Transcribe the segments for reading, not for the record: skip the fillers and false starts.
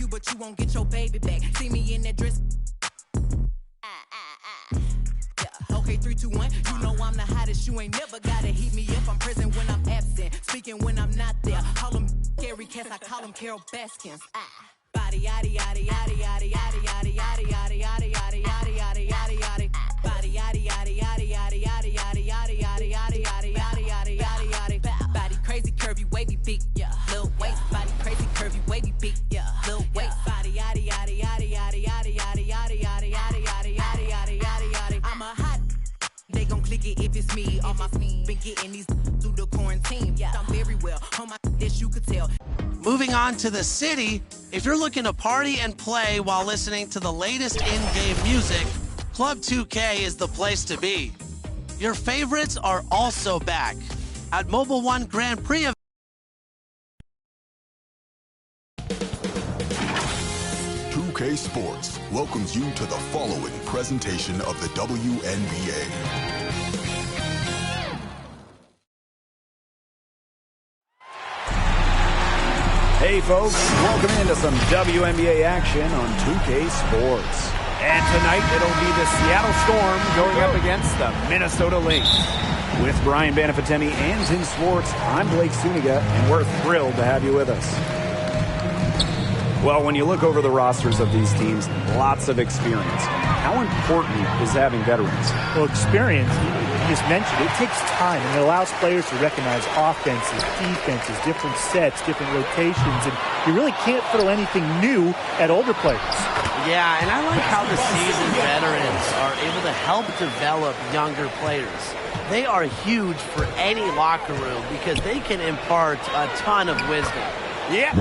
you, but you won't get your baby back. See me in that dress. Yeah. Okay, 3, 2, 1. You know I'm the hottest. You ain't never gotta heat me up. I'm present when I'm absent, speaking when I'm not there. Call them scary cats. I call them Carol Baskins. Body yaddy yaddy yaddy yaddy yaddy yaddy yaddy yaddy yaddy yaddy yaddy yaddy yaddy yaddy. Body yaddy yaddy yaddy yaddy yaddy yaddy yaddy yaddy yaddy yaddy yaddy yaddy yaddy yaddy. Body crazy, curvy, wavy, big, yeah. Little waist. Body crazy, curvy, wavy, big, yeah. Little waist. Body yaddy yaddy yaddy yaddy yaddy yaddy yaddy yaddy yaddy yaddy yaddy yaddy yaddy yaddy. I'm a hot. They gon' click it if it's me. All my been getting these through the quarantine. Yeah, I'm very well on my this you could tell. Moving on to the city, if you're looking to party and play while listening to the latest in-game music, Club 2K is the place to be. Your favorites are also back. At Mobile One Grand Prix, 2K Sports welcomes you to the following presentation of the WNBA. Hey folks, welcome into some WNBA action on 2K Sports. And tonight it'll be the Seattle Storm going up against the Minnesota Lynx. With Brian Banafitemi and Tim Swartz, I'm Blake Suniga, and we're thrilled to have you with us. Well, when you look over the rosters of these teams, lots of experience. How important is having veterans? Well, experience, you just mentioned, it takes time, and it allows players to recognize offenses, defenses, different sets, different rotations, and you really can't throw anything new at older players. yeah, and I like how the seasoned veterans are able to help develop younger players. They are huge for any locker room because they can impart a ton of wisdom. Yeah,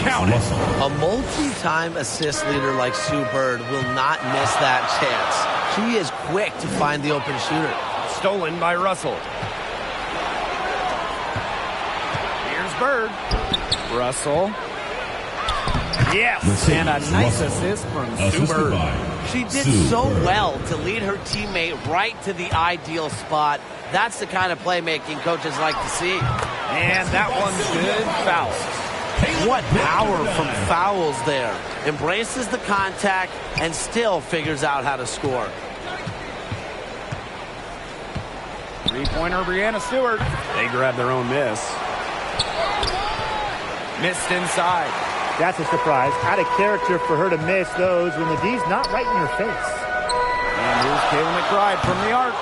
count it. A multi-time assist leader like Sue Bird will not miss that chance. She is quick to find the open shooter. Stolen by Russell. Here's Bird. Russell. Yes, and a nice assist from Sue Bird. She did so well to lead her teammate right to the ideal spot. That's the kind of playmaking coaches like to see. And that one's good. Foul. What power from fouls there. Embraces the contact and still figures out how to score. Three-pointer, Breanna Stewart. They grab their own miss. Missed inside. That's a surprise. Out of character for her to miss those when the D's not right in her face. And here's Kayla McBride from the arc.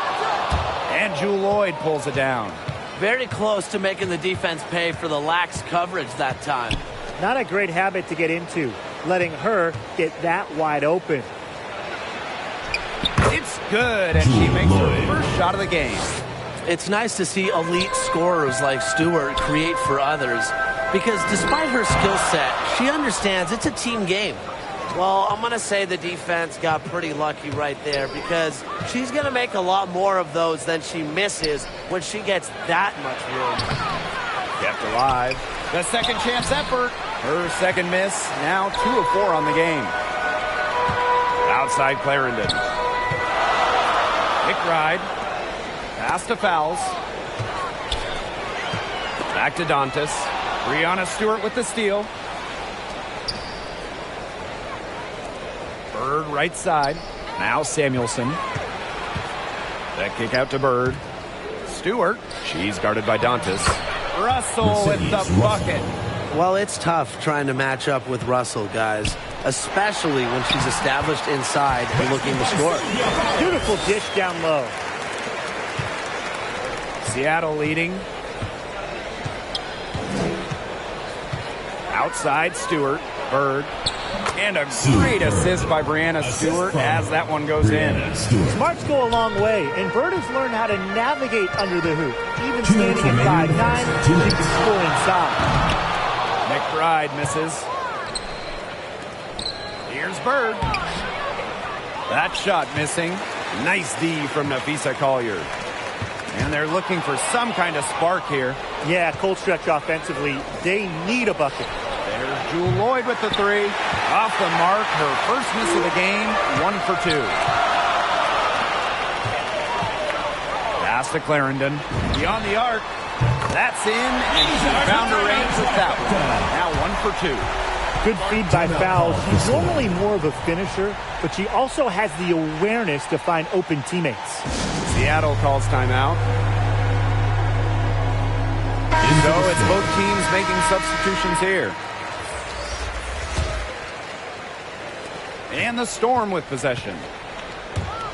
And Jewel Lloyd pulls it down. Very close to making the defense pay for the lax coverage that time. Not a great habit to get into, letting her get that wide open. It's good, and she makes her first shot of the game. It's nice to see elite scorers like Stewart create for others because despite her skill set, she understands it's a team game. Well, I'm going to say the defense got pretty lucky right there because she's going to make a lot more of those than she misses when she gets that much room. Kept alive. The second chance effort. Her second miss. Now 2 of 4 on the game. Outside Clarendon. McBride. Pass to Fowles. Back to Dantas. Breanna Stewart with the steal. Bird right side. Now Samuelson. That kick out to Bird. Stewart. She's guarded by Dantas. Russell with the bucket. Well, it's tough trying to match up with Russell, guys, especially when she's established inside and looking to score. Beautiful dish down low. Seattle leading. Outside Stewart. Bird. And a great assist by Breanna Stewart as that one goes in. Smarts go a long way, and Bird has learned how to navigate under the hoop. Even standing at 5'9", she can score inside. McBride misses. Here's Bird. That shot missing. Nice D from Nafisa Collier. And they're looking for some kind of spark here. Yeah, cold stretch offensively. They need a bucket. There's Jewel Lloyd with the three. Off the mark, her first miss of the game, 1 for 2. Pass to Clarendon. Beyond the arc. That's in, and she found her range with that one. Now 1 for 2. Good feed by Fowles. She's normally more of a finisher, but she also has the awareness to find open teammates. Seattle calls timeout. So it's both teams making substitutions here. And the Storm with possession.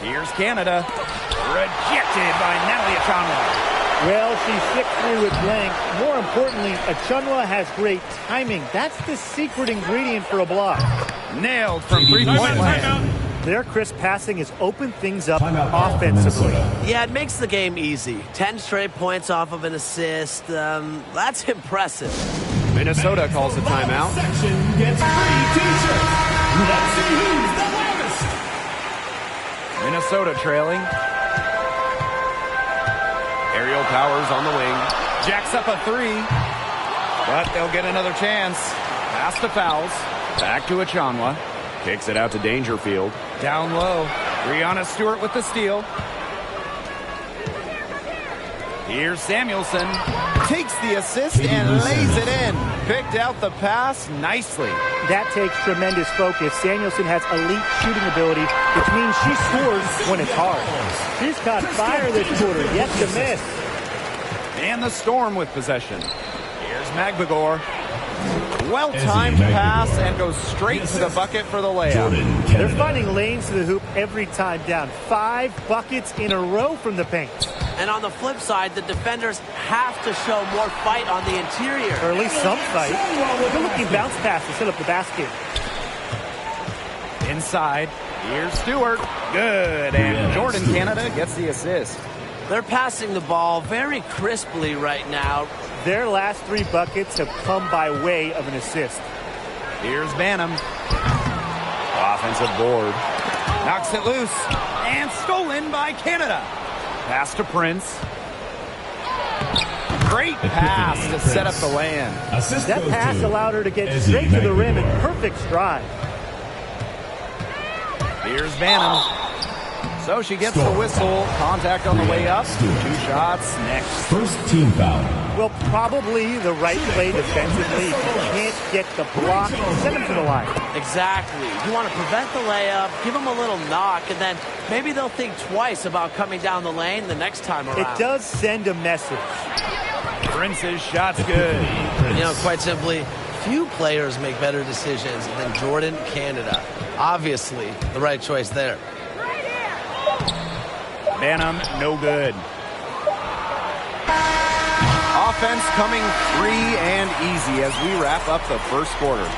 Here's Canada. Rejected by Natalie Achonwa. Well, she's 6'3" with length. More importantly, Achonwa has great timing. That's the secret ingredient for a block. Nailed from three-point land. Their crisp passing has opened things up offensively. Yeah, it makes the game easy. 10 straight points off of an assist. That's impressive. Minnesota calls a timeout. Section gets free t-shirts. Let's see who's the loudest. Minnesota trailing. Aerial Powers on the wing. Jacks up a three. But they'll get another chance. Pass to Fowles. Back to Achonwa. Kicks it out to Dangerfield. Down low. Breanna Stewart with the steal. Here's Samuelson. Takes the assist and lays it in. Picked out the pass nicely. That takes tremendous focus. Samuelson has elite shooting ability, which means she scores when it's hard. She's caught fire this quarter, yet to miss. And the Storm with possession. Here's Magbagor. Well-timed pass and goes straight to the bucket for the layup. They're finding lanes to the hoop every time down. 5 buckets in a row from the paint. And on the flip side, the defenders have to show more fight on the interior. Or at least some fight. Good looking bounce pass to set up the basket. Inside, here's Stewart. Good, and Jordan Canada gets the assist. They're passing the ball very crisply right now. Their last 3 buckets have come by way of an assist. Here's Banham. Offensive board. Knocks it loose. And stolen by Canada. Pass to Prince. Great pass to set up the land. That pass allowed her to get straight to the rim in perfect stride. Here's Banham. So she gets the whistle. Contact on the way up. 2 shots next. First team foul. Well, probably the right play defensively. If you can't get the block, send them to the line. Exactly. You want to prevent the layup, give them a little knock, and then maybe they'll think twice about coming down the lane the next time around. It does send a message. Prince's shot's good. You know, quite simply, few players make better decisions than Jordan Canada. Obviously, the right choice there. Banham, no good. Offense coming free and easy as we wrap up the first quarter.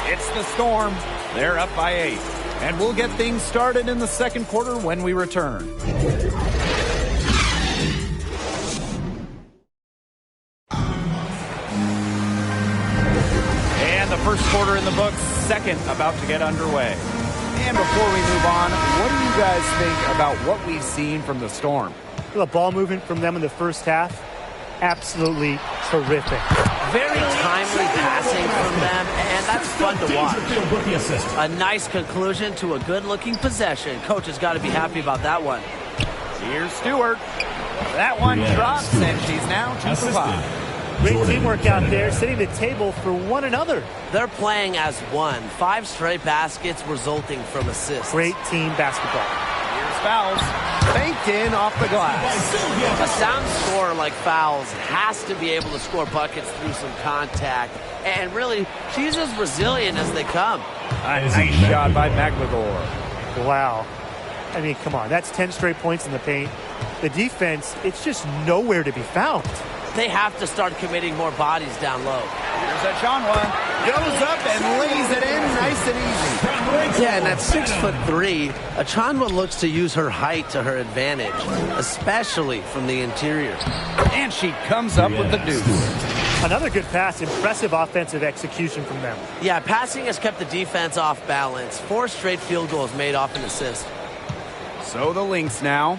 It's the Storm. They're up by 8. And we'll get things started in the second quarter when we return. And the first quarter in the books, second about to get underway. And before we move on, what do you guys think about what we've seen from the Storm? The ball movement from them in the first half, absolutely terrific. Very timely passing from them, and that's fun to watch. A nice conclusion to a good-looking possession. Coach has got to be happy about that one. Here's Stewart. That one drops, and she's now 2 for 5. Great teamwork out there, setting the table for one another. They're playing as one. 5 straight baskets resulting from assists. Great team basketball. Here's Fowles. Baked in off the glass. A sound scorer like Fowles has to be able to score buckets through some contact. And really, she's as resilient as they come. A nice shot by Magbagor. Wow. I mean, come on. That's 10 straight points in the paint. The defense, it's just nowhere to be found. They have to start committing more bodies down low. Here's Achonwa. Goes up and lays it in nice and easy. Yeah, and at 6'3", Achonwa looks to use her height to her advantage, especially from the interior. And she comes up with the deuce. Another good pass. Impressive offensive execution from them. Yeah, passing has kept the defense off balance. 4 straight field goals made off an assist. So the Lynx now.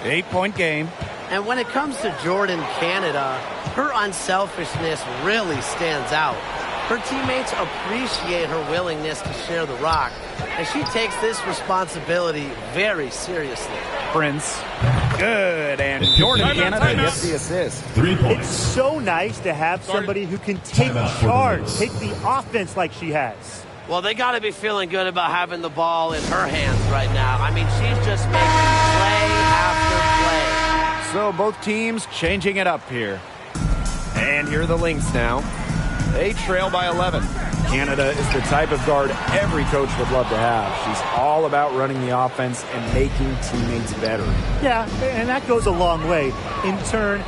8-point game. And when it comes to Jordan Canada, her unselfishness really stands out. Her teammates appreciate her willingness to share the rock, and she takes this responsibility very seriously. Prince. Good, and Jordan Canada gets the assist. 3 points. It's so nice to have somebody who can take charge, take the offense like she has. Well, they got to be feeling good about having the ball in her hands right now. I mean, she's just making play after play. So both teams changing it up here. And here are the Lynx now. They trail by 11. Canada is the type of guard every coach would love to have. She's all about running the offense and making teammates better. Yeah, and that goes a long way. In turn,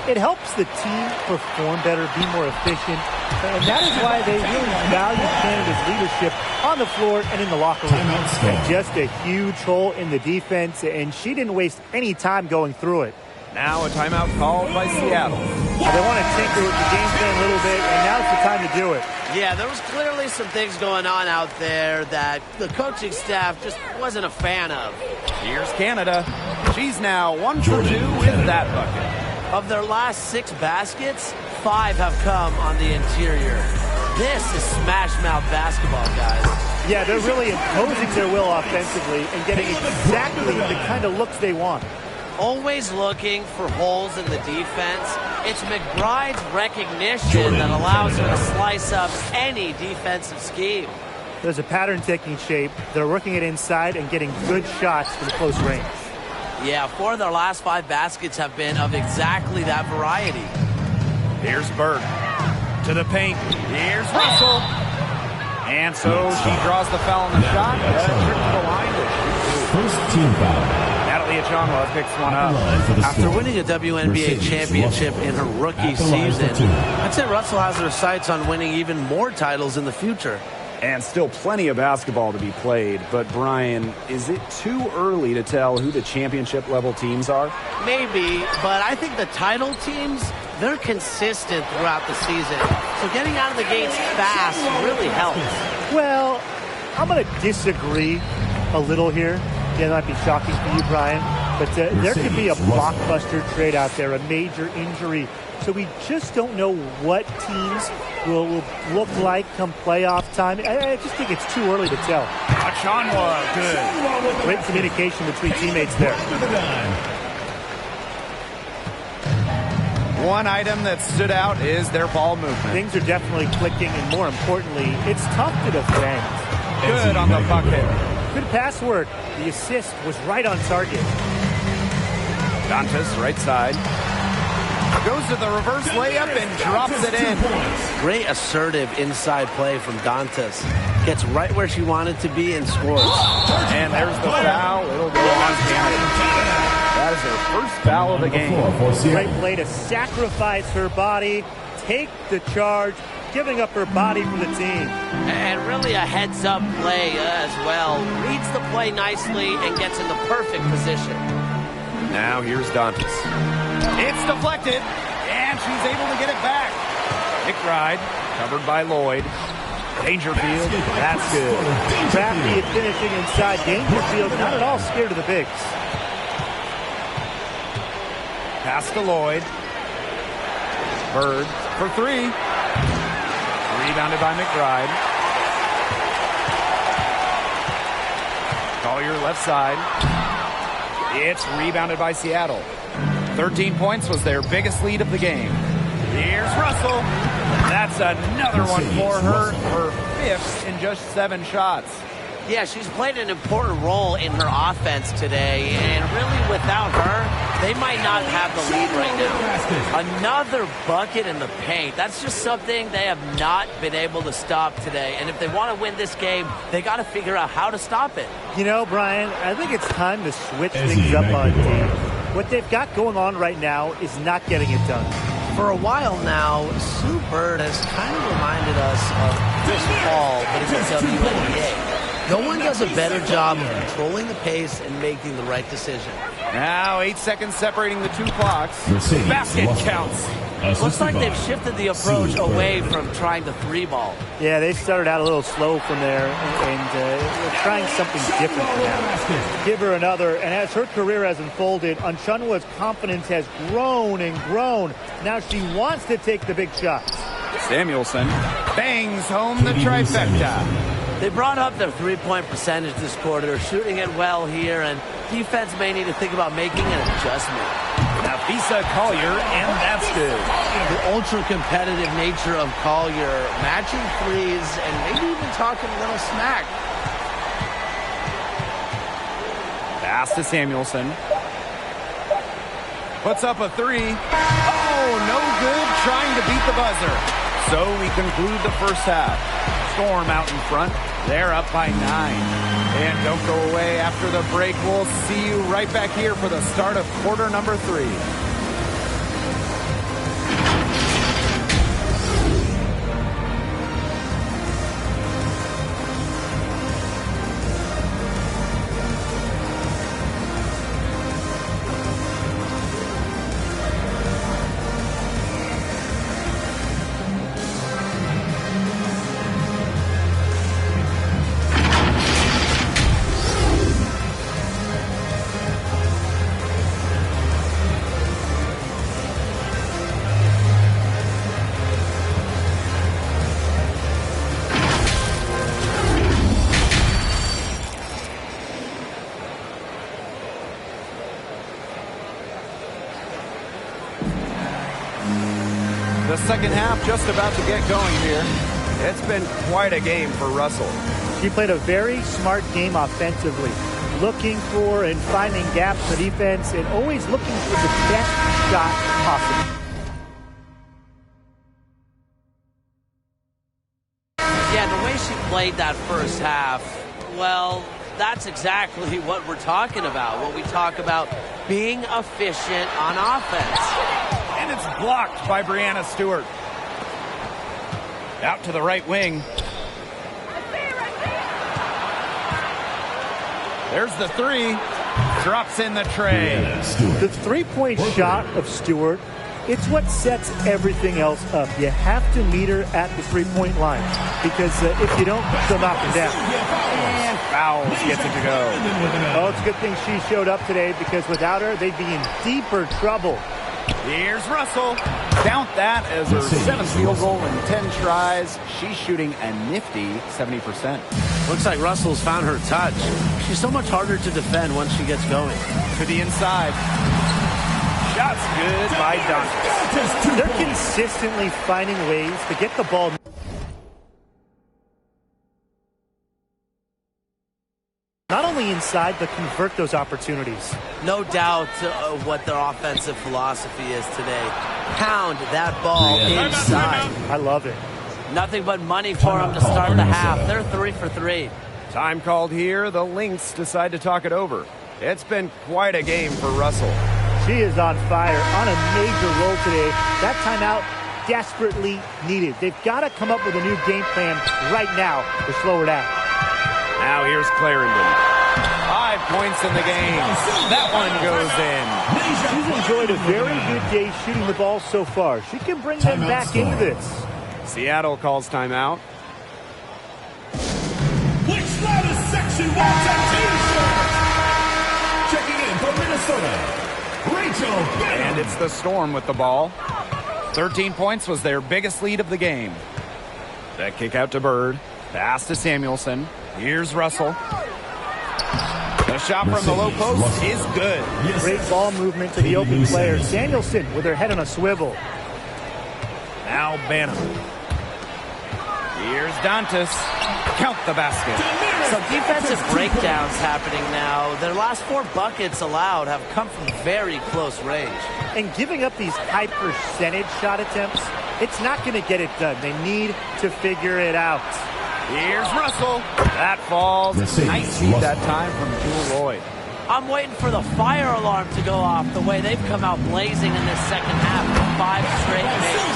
it helps the team perform better, be more efficient, and that is why they really value Canada's leadership on the floor and in the locker room. And just a huge hole in the defense, and she didn't waste any time going through it. Now a timeout called by Seattle. They want to tinker with the game plan a little bit, and now's the time to do it. Yeah, there was clearly some things going on out there that the coaching staff just wasn't a fan of. Here's Canada. She's now 1 for 2 with that bucket. Of their last 6 baskets, 5 have come on the interior. This is smash-mouth basketball, guys. Yeah, they're really imposing their will offensively and getting exactly the kind of looks they want. Always looking for holes in the defense. It's McBride's recognition that allows her to slice up any defensive scheme. There's a pattern taking shape. They're working it inside and getting good shots from close range. Yeah, 4 of their last 5 baskets have been of exactly that variety. Here's Bird to the paint. Here's Russell. And so she draws the foul on the shot. Trip to the line to shoot 2. First team foul. Natalie Achonwa picks one up. After winning a WNBA championship in her rookie season, I'd say Russell has her sights on winning even more titles in the future. And still plenty of basketball to be played. But, Brian, is it too early to tell who the championship-level teams are? Maybe, but I think the title teams, they're consistent throughout the season. So getting out of the gates fast really helps. Well, I'm going to disagree a little here. Yeah, that might be shocking for you, Brian. But there could be a blockbuster trade out there, a major injury. So we just don't know what teams will look like come playoff time. I just think it's too early to tell. Achonwa, good. Great communication between teammates there. One item that stood out is their ball movement. Things are definitely clicking, and more importantly, it's tough to defend. Good on the bucket. Good pass work. The assist was right on target. Dantas, right side. Goes to the reverse layup and drops it in. Great assertive inside play from Dantas. Gets right where she wanted to be and scores. And there's the foul. It'll go on Canada. That is her first foul of the game. Great play to sacrifice her body, take the charge, giving up her body for the team. And really a heads-up play as well. Reads the play nicely and gets in the perfect position. Now here's Dantas. It's deflected, and she's able to get it back. McBride, covered by Lloyd. Dangerfield, that's good. Crafty at finishing inside. Dangerfield not at all scared of the bigs. Pass to Lloyd. Bird for 3. Rebounded by McBride. Collier left side. It's rebounded by Seattle. 13 points was their biggest lead of the game. Here's Russell. That's another one for her. Her 5th in just 7 shots. Yeah, she's played an important role in her offense today, and really without her, they might not have the lead right now. Another bucket in the paint. That's just something they have not been able to stop today, and if they want to win this game, they got to figure out how to stop it. You know, Brian, I think it's time to switch things up on team. What they've got going on right now is not getting it done. For a while now, Sue Bird has kind of reminded us of Chris Paul, but it's a WNBA. No one does a better job of controlling the pace and making the right decision. Now 8 seconds separating the 2 clocks. Basket counts. Looks like they've shifted the approach away from trying the 3-ball. Yeah, they started out a little slow from there, and they're trying something different for now. Give her another, and as her career has unfolded, Achonwa's confidence has grown and grown. Now she wants to take the big shots. Samuelson bangs home the trifecta. They brought up their 3-point percentage this quarter. They're shooting it well here, and defense may need to think about making an adjustment. Nafisa Collier, and that's good. The ultra-competitive nature of Collier, matching threes, and maybe even talking a little smack. Pass to Samuelson. Puts up a three. Oh, no good, trying to beat the buzzer. So we conclude the first half. Storm out in front. They're up by 9. And don't go away after the break. We'll see you right back here for the start of quarter number 3. The second half just about to get going here. It's been quite a game for Russell. He played a very smart game offensively, looking for and finding gaps for defense and always looking for the best shot possible. Yeah, the way she played that first half, well, that's exactly what we're talking about. When we talk about being efficient on offense. And it's blocked by Brianna Stewart. Out to the right wing. There's the three. Drops in the tray. The three-point shot of Stewart, it's what sets everything else up. You have to meet her at the three-point line because if you don't, she'll knock him down. And Fowles gets it to go. Oh, it's a good thing she showed up today because without her, they'd be in deeper trouble. Here's Russell. Count that as her 7th field goal in 10 tries. She's shooting a nifty 70%. Looks like Russell's found her touch. She's so much harder to defend once she gets going. To the inside. Shots good by Doncic. They're consistently finding ways to get the ball not only inside, but convert those opportunities. No doubt what their offensive philosophy is today. Pound that ball inside. I love it. Nothing but money for them to start the half. They're 3 for 3. Time called here. The Lynx decide to talk it over. It's been quite a game for Russell. She is on fire, on a major roll today. That timeout desperately needed. They've got to come up with a new game plan right now to slow her down. Now here's Clarendon. 5 points in the game. That one goes in. She's enjoyed a very good day shooting the ball so far. She can bring them back into this. Seattle calls timeout. Which latest section wants a t-shirt? Checking in from Minnesota, Rachel Bennett. And it's the Storm with the ball. 13 points was their biggest lead of the game. That kick out to Bird. Pass to Samuelson. Here's Russell. The shot from the low post is good. Great ball movement to the open player. Samuelson with her head on a swivel. Now Banham. Here's Dantas. Count the basket. Some defensive breakdowns happening now. Their last 4 buckets allowed have come from very close range. And giving up these high percentage shot attempts, it's not going to get it done. They need to figure it out. Here's Russell. That falls. Nice feed that time from Jewel Lloyd. I'm waiting for the fire alarm to go off the way they've come out blazing in this second half. 5 straight makes.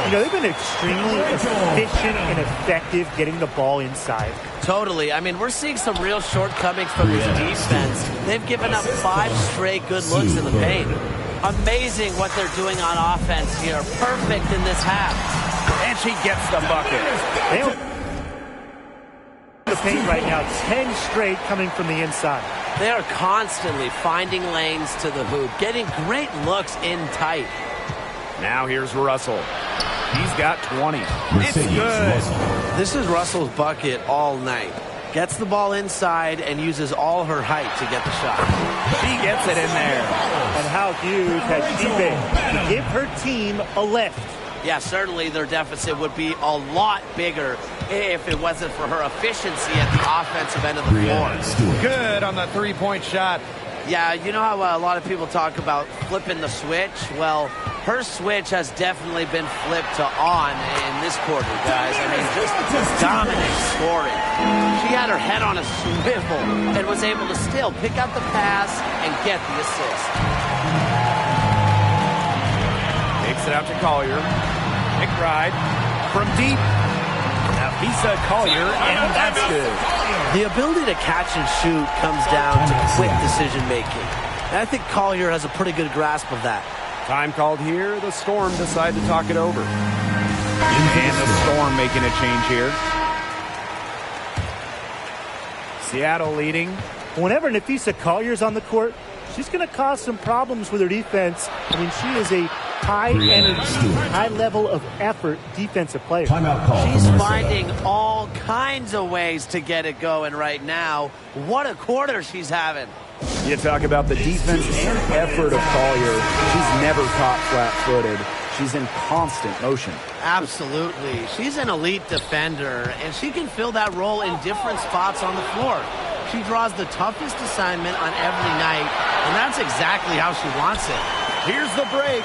You know, they've been extremely efficient and effective getting the ball inside. Totally. I mean, we're seeing some real shortcomings from this defense. They've given up 5 straight good looks in the paint. Amazing what they're doing on offense here. Perfect in this half. And she gets the bucket. They don't the paint right now. 10 straight coming from the inside. They are constantly finding lanes to the hoop, getting great looks in tight. Now here's Russell. He's got 20. It's good. This is Russell's bucket all night. Gets the ball inside and uses all her height to get the shot. She gets it in there. And how huge has she been to give her team a lift? Yeah, certainly their deficit would be a lot bigger if it wasn't for her efficiency at the offensive end of the floor. Good on the three-point shot. Yeah, you know how a lot of people talk about flipping the switch? Well, her switch has definitely been flipped to on in this quarter, guys. I mean, just dominant scoring. She had her head on a swivel and was able to still pick out the pass and get the assist. Takes it out to Collier. McBride from deep. Nafisa Collier, and that's good. The ability to catch and shoot comes down to quick decision-making. And I think Collier has a pretty good grasp of that. Time called here. The Storm decide to talk it over. And the Storm making a change here. Seattle leading. Whenever Nafisa Collier's on the court, she's going to cause some problems with her defense. I mean, she is a high-energy, high level of effort defensive player. She's finding all kinds of ways to get it going right now. What a quarter she's having. You talk about the defense and effort of Collier. She's never caught flat-footed. She's in constant motion. Absolutely. She's an elite defender, and she can fill that role in different spots on the floor. She draws the toughest assignment on every night, and that's exactly how she wants it. Here's the break.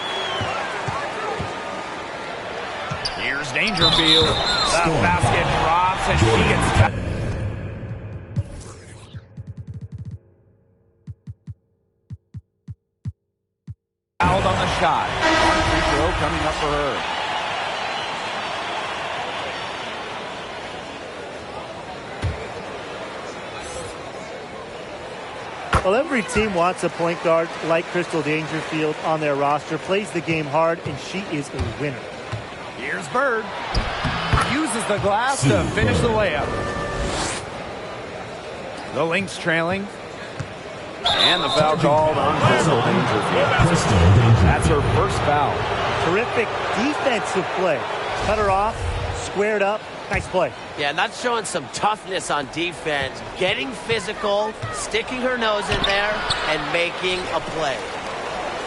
Here's Dangerfield. The basket drops, and she gets... fouled on the shot. One free throw coming up for her. Well, every team wants a point guard like Crystal Dangerfield on their roster, plays the game hard, and she is a winner. Here's Bird. Uses the glass to finish the layup. The Lynx trailing. And the foul called on Crystal Dangerfield. That's her first foul. Terrific defensive play. Cut her off, squared up. Nice play. Yeah, and that's showing some toughness on defense. Getting physical, sticking her nose in there, and making a play.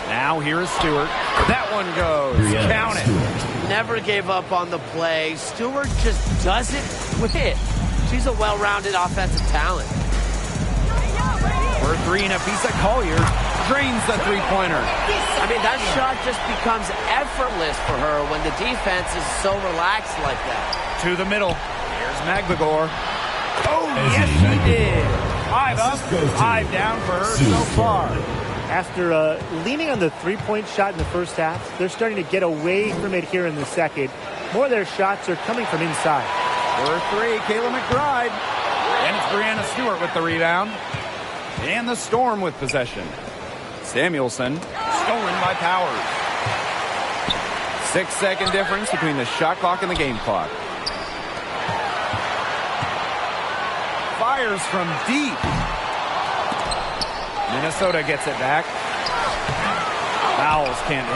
Now here is Stewart. That one goes. Count it. Never gave up on the play. Stewart just doesn't quit. She's a well-rounded offensive talent. For three, Nafisa Collier drains the three-pointer. I mean, that shot just becomes effortless for her when the defense is so relaxed like that. To the middle. Here's Magbagor. Oh, yes, she did. 5 up, 5 down for her so far. After leaning on the three-point shot in the first half, they're starting to get away from it here in the second. More of their shots are coming from inside. For three, Kayla McBride. And it's Brianna Stewart with the rebound. And the Storm with possession. Samuelson, stolen by Powers. 6-second difference between the shot clock and the game clock. Fires from deep. Minnesota gets it back. Fouls can't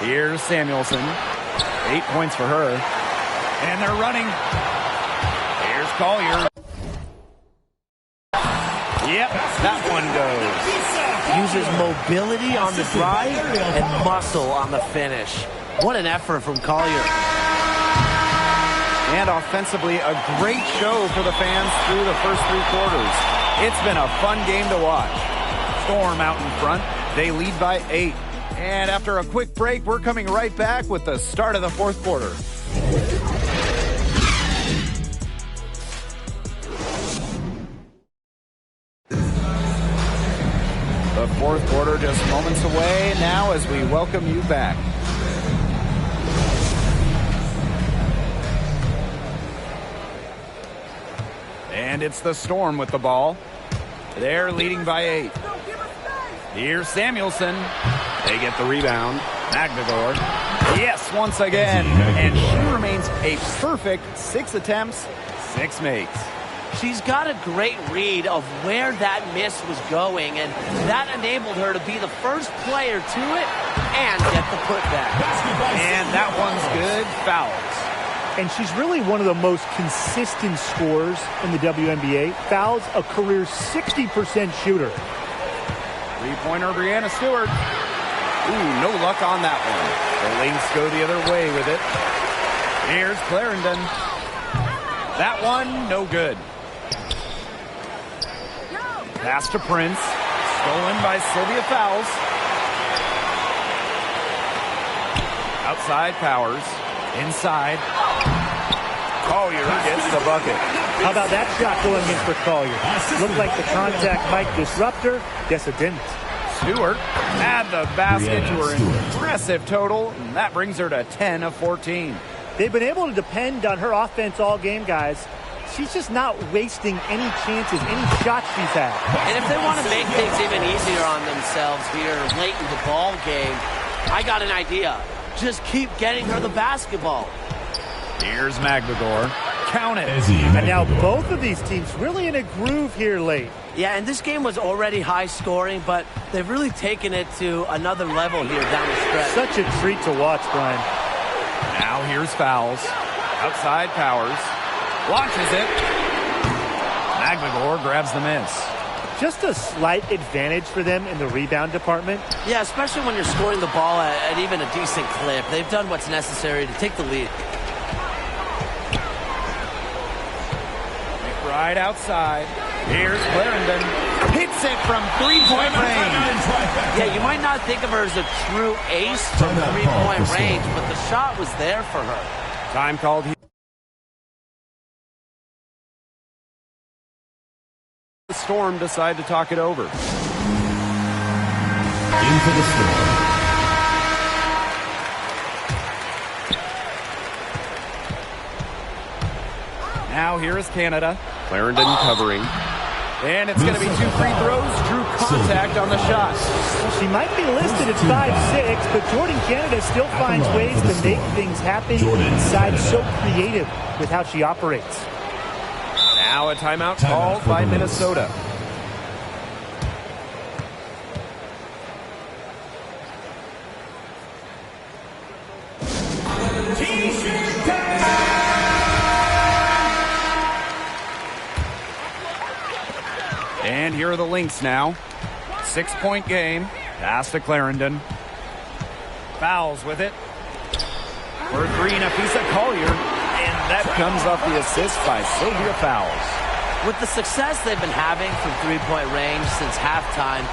hit. Here's Samuelson. 8 points for her. And they're running. Here's Collier. Yep, that one goes. Uses mobility on the drive and muscle on the finish. What an effort from Collier. And offensively, a great show for the fans through the first 3 quarters. It's been a fun game to watch. Storm out in front. They lead by 8. And after a quick break, we're coming right back with the start of the fourth quarter. The fourth quarter just moments away now as we welcome you back. And it's the Storm with the ball. They're leading by 8. Here's Samuelson. They get the rebound. Magbagor. Yes, once again. And she remains a perfect 6 attempts, 6 makes. She's got a great read of where that miss was going, and that enabled her to be the first player to it and get the putback. And that one's good. Fouls. And she's really one of the most consistent scorers in the WNBA. Fouls, a career 60% shooter. Three-pointer, Brianna Stewart. Ooh, no luck on that one. The Lynx go the other way with it. Here's Clarendon. That one, no good. Pass to Prince. Stolen by Sylvia Fowles. Outside Powers. Inside. Collier gets the bucket. How about that shot going in for Collier? Looked like the contact might disrupt her. Guess it didn't. Stewart add the basket to her impressive total, and that brings her to 10 of 14. They've been able to depend on her offense all game, guys. She's just not wasting any chances, any shots she's had. And if they want to make things even easier on themselves here late in the ball game, I got an idea. Just keep getting her the basketball. Here's Magdagor. Count it. And now both of these teams really in a groove here late. Yeah, and this game was already high scoring, but they've really taken it to another level here down the stretch. Such a treat to watch, Brian. Now here's Fowles. Outside Powers. Launches it. Magdagor grabs the miss. Just a slight advantage for them in the rebound department. Yeah, especially when you're scoring the ball at even a decent clip. They've done what's necessary to take the lead. Right outside. Here's Clarendon. Hits it from three-point range. Yeah, you might not think of her as a true ace from three-point range, but the shot was there for her. Time called here. The Storm decide to talk it over. Into the Storm. Now here is Canada. Clarendon covering. And it's going to be 2 free throws. Drew contact on the shot. She might be listed at 5'6", but Jordan Canada still finds ways to make things happen inside. So creative with how she operates. Now a timeout called by Minnesota. And here are the Lynx now. 6-point game. Pass to Clarendon. Fouls with it. For three, Nafisa Collier. And that comes off the assist by Sylvia Fowles. With the success they've been having from three-point range since halftime,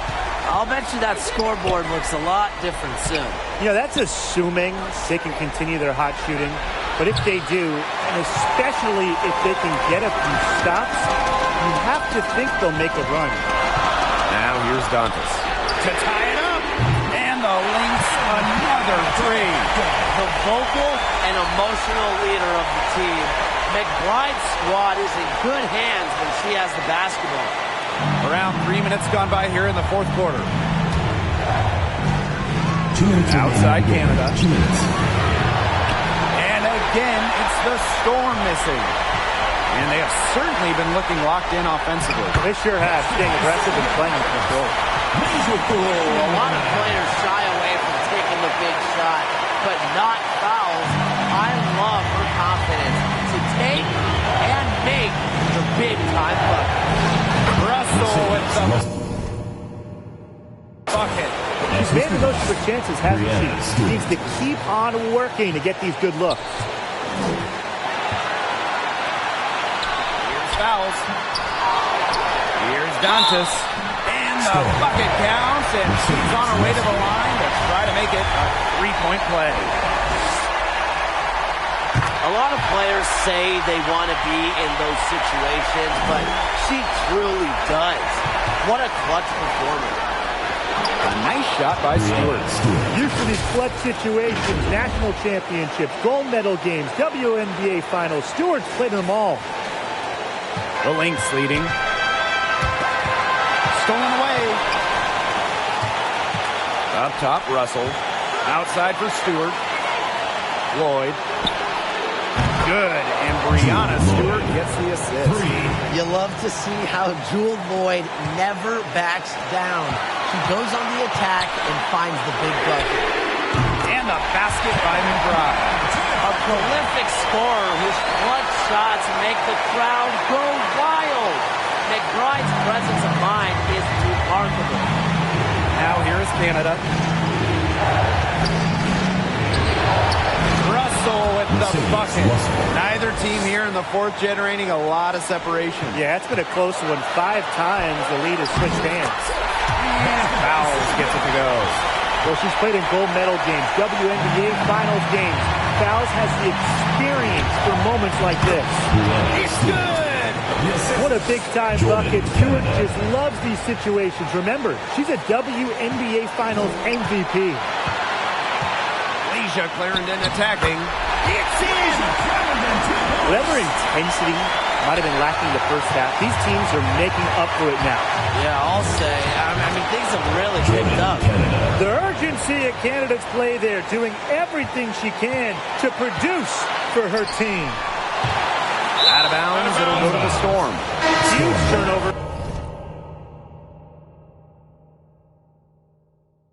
I'll bet you that scoreboard looks a lot different soon. You know, that's assuming they can continue their hot shooting. But if they do, and especially if they can get a few stops, you have to think they'll make a run. Now here's Dantas to tie it up. And the Lynx another three. The vocal and emotional leader of the team, McBride's squad is in good hands when she has the basketball. Around 3 minutes gone by here in the fourth quarter. 2 minutes outside Canada. 2 minutes. And again, it's the Storm missing. And they have certainly been looking locked in offensively. They sure have, staying aggressive and playing with control. A lot of players shy away from taking the big shot, but not Fowles. I love her confidence to take and make the big-time bucket. Russell with the bucket. She's made the most of her chances, hasn't she? She needs to keep on working to get these good looks. Fouls. Here's Dantas. And the bucket counts, and she's on her way to the line to try to make it a three-point play. A lot of players say they want to be in those situations, but she truly does. What a clutch performance. A nice shot by Stewart. Used to these clutch situations, national championships, gold medal games, WNBA finals. Stewart's played them all. The Lynx leading. Stolen away. Up top, Russell. Outside for Stewart. Lloyd. Good. And Brianna Stewart gets the assist. You love to see how Jewel Lloyd never backs down. She goes on the attack and finds the big bucket. And the basket by McBride. A prolific scorer whose clutch shots make the crowd go wild. McBride's presence of mind is remarkable. Now here's Canada. Russell with the bucket. Neither team here in the fourth generating a lot of separation. Yeah, it's been a close one. 5 times the lead has switched hands. And Fowles gets it to go. Well, she's played in gold medal games, WNBA finals games. Fowles has the experience for moments like this. It's good! What a big-time bucket. Stewart just loves these situations. Remember, she's a WNBA finals MVP. Leisha Clarendon attacking. It's in. Whatever intensity might have been lacking the first half, these teams are making up for it now. Yeah, I'll say. I mean, things have really picked up. The urgency at Canada's play there, doing everything she can to produce for her team. Out of bounds, it'll go to the Storm. Huge turnover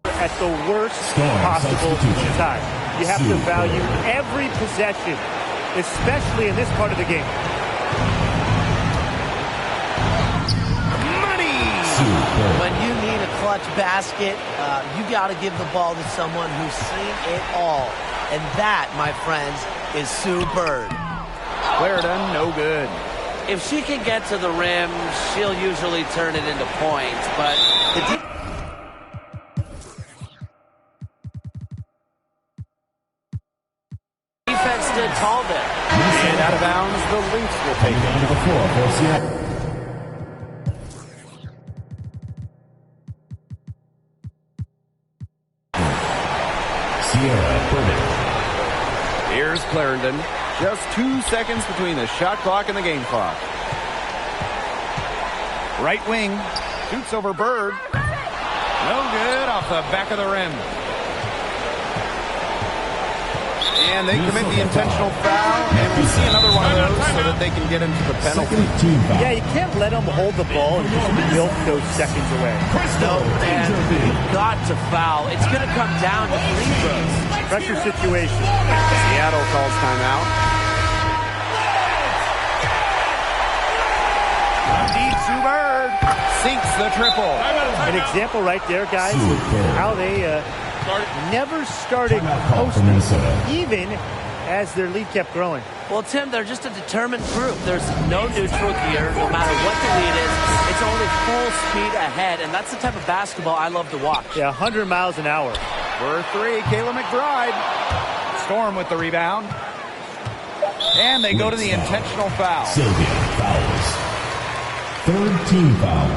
at the worst possible time. You have to value every possession, especially in this part of the game. When you need a clutch basket, you got to give the ball to someone who's seen it all. And that, my friends, is Sue Bird. Clarendon, no good. If she can get to the rim, she'll usually turn it into points. But the defense stood tall there. And out of bounds, the Lynx will take it. To the floor for Seattle. Here's Clarendon. Just 2 seconds between the shot clock and the game clock. Right wing. Shoots over Bird. No good off the back of the rim. And they commit the intentional foul. And we'll see another one of those so that they can get into the penalty. Yeah, you can't let them hold the ball and just milk those seconds away. No, man, you've got to foul. It's going to come down to free throws. Pressure situation. Seattle calls timeout. Deep to Bird. Sinks the triple. An example right there, guys, of how they never started posting, even as their lead kept growing. Well, Tim, they're just a determined group. There's no neutral here. No matter what the lead is, it's only full speed ahead, and that's the type of basketball I love to watch. Yeah, 100 miles an hour. For 3, Kayla McBride. Storm with the rebound. And they go to the intentional foul. Sylvia fouls. Third team foul.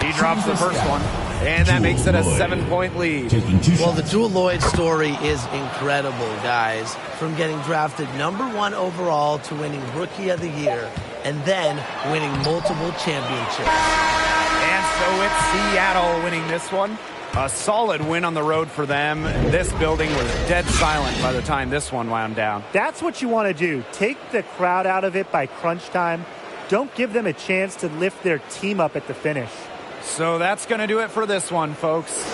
He drops the first one. And that makes it a 7-point lead. Well, the Jewel Lloyd story is incredible, guys. From getting drafted #1 overall to winning Rookie of the Year and then winning multiple championships. And so it's Seattle winning this one. A solid win on the road for them. This building was dead silent by the time this one wound down. That's what you want to do. Take the crowd out of it by crunch time. Don't give them a chance to lift their team up at the finish. So that's going to do it for this one, folks.